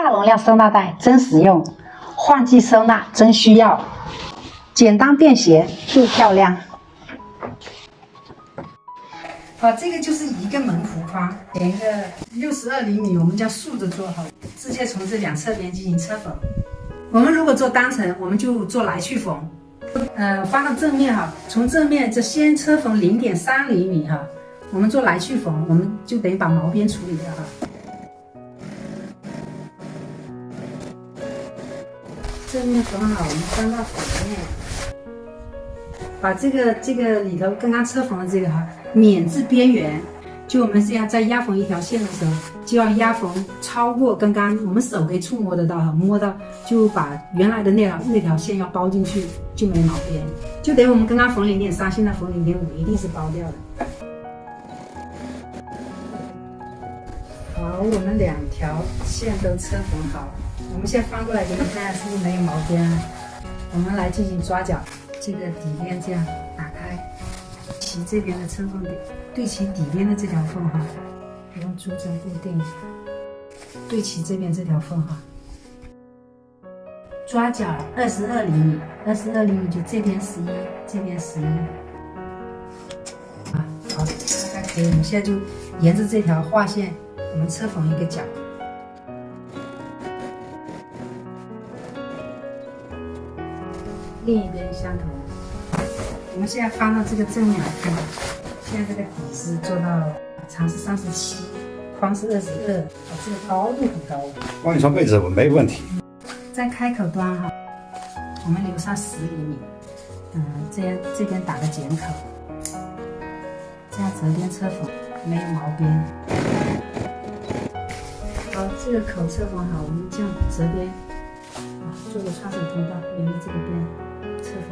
大容量收纳袋真实用，换季收纳真需要，简单便携又漂亮。这个就是一个门弧框，连个62厘米，我们叫竖着做好，直接从这两侧边进行车缝。我们如果做单层，我们就做来去缝。翻到正面哈，从正面这先车缝0.3厘米哈，我们做来去缝，我们就等于把毛边处理掉哈。正面缝好，我们翻到反面，把这个里头刚刚车缝的这个哈，免至边缘，就我们这样在压缝一条线的时候，就要压缝超过刚刚我们手可以触摸得到哈，摸到就把原来的那条线要包进去，就没毛边，就等于我们刚刚缝0.3，现在缝0.5，一定是包掉的。好，我们两条线都车缝好，我们现在翻过来给你看，是不是没有毛边啊？我们来进行抓角，这个底边这样打开，齐这边的车缝点，对齐底边的这条缝哈，用珠针固定，对齐这边这条缝哈。抓角22厘米，22厘米就这边11，这边11。好，大概可以。我们现在就沿着这条画线，我们车缝一个角。另一边相同。我们现在翻到这个正面来看，现在这个底是做到长是37，宽是22，这个高度很高。帮你穿被子我没问题。在开口端哈，我们留上10厘米，这边打个剪口，这样折边车缝，没有毛边。好，这个口车缝好，我们这样折边，做个穿手通道，沿着这个边车缝。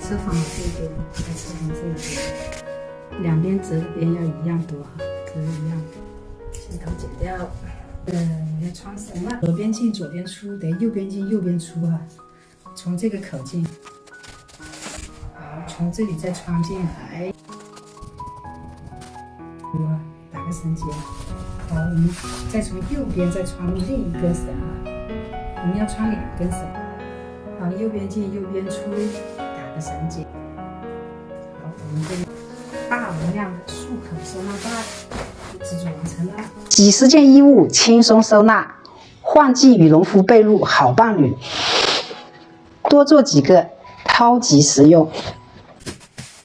车缝好这边，再车缝这边，两边折的边要一样多哈，折的一样。先头剪掉。你的穿绳了，左边进左边出，等于右边进右边出哈。从这个口进，好，从这里再穿进来，打个绳结。好，我们再从右边再穿入另一根绳啊，我们要穿2根绳。好，右边进右边出，打个绳结。好，我们这个大容量的束口收纳袋制作完成了。几十件衣物轻松收纳，换季羽绒服被褥好伴侣，多做几个超级实用。